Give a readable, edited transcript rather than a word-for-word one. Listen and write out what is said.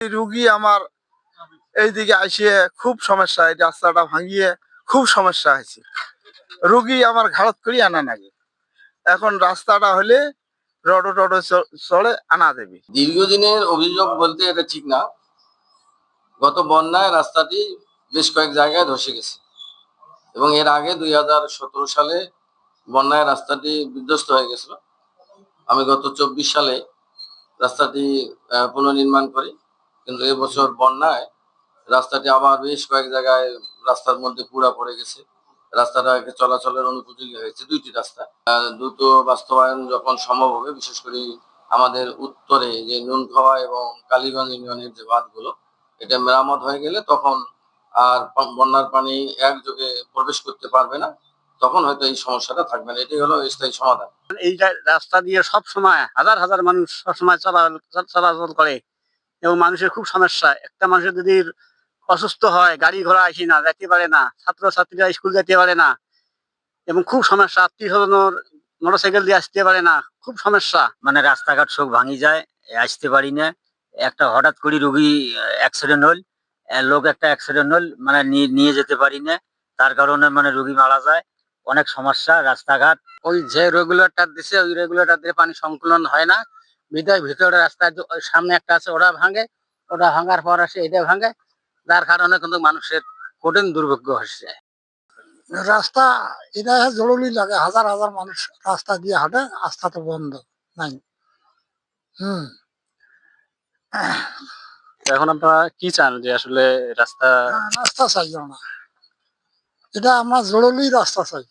রুগী আমার এইদিকে আসিয়ে খুব সমস্যা, এই রাস্তাটা ভাঙিয়ে খুব সমস্যা হয়েছে। রুগী আমার ঘাড়ত করি আনা নাগে, এখন রাস্তাটা হলে রডো টডো চড়ে আনা দেবে। দীর্ঘদিনের অভিযোগ বলতে এটা ঠিক না। গত বন্যায় রাস্তাটি বেশ কয়েক জায়গায় ধসে গেছে এবং এর আগে 2017 সালে বন্যায় রাস্তাটি বিধ্বস্ত হয়ে গেছিল। আমি গত 24 সালে রাস্তাটি পুনর্নির্মাণ করি, কিন্তু এবছর বন্যায় রাস্তাটি আবার বেশ কয়েক জায়গায় রাস্তার মধ্যে পুরা পড়ে গেছে। রাস্তাটা চলাচলের অনুপযোগী হয়েছে। দুইটি রাস্তা দ্রুত বাস্তবায়ন যখন সম্ভব হবে, বিশেষ করে আমাদের উত্তরে যে নুনখাওয়া এবং কালীগঞ্জ ইউনিয়নের যে বাঁধগুলো, এটা মেরামত হয়ে গেলে তখন আর বন্যার পানি একযোগে প্রবেশ করতে পারবে না, তখন হয়তো এই সমস্যাটা থাকবে না। এটাই হলো স্থায়ী সমাধান। এই রাস্তা দিয়ে সব সময় হাজার হাজার মানুষ সবসময় চলাচল করে এবং মানুষের খুব সমস্যা। একটা মানুষের যদি অসুস্থ হয়, গাড়ি ঘোড়া আসি না, যেতে পারে না, ছাত্রছাত্রীরা স্কুল যেতে পারে না এবং খুব সমস্যা। আত্মীয় স্বজনের মোটরসাইকেল দিয়ে আসতে পারে না, খুব সমস্যা। মানে রাস্তাঘাট সব ভাঙি যায়, আসতে পারি না। একটা হঠাৎ করে রুগী অ্যাক্সিডেন্ট হল, লোক একটা অ্যাক্সিডেন্ট হল, মানে নিয়ে যেতে পারি না, তার কারণে মানে রুগী মারা যায়। অনেক সমস্যা রাস্তাঘাট। ওই যে রেগুলেটর দিছে, ওই রেগুলেটর দিয়ে পানি সংকুলন হয় না, ভিতরে রাস্তায় সামনে একটা আছে, ওরা ভাঙে, ওটা ভাঙার পর আসে এটা ভাঙে, যার কারণে কিন্তু মানুষের কঠিন দুর্ভোগ্য হচ্ছে। রাস্তা এটা জরুরি লাগে, হাজার হাজার মানুষ রাস্তা দিয়ে হাঁটে, রাস্তা তো বন্ধ নাই। এখন আপনারা কি চান যে আসলে রাস্তা রাস্তা চাই না, এটা আমরা জরুরি রাস্তা চাই।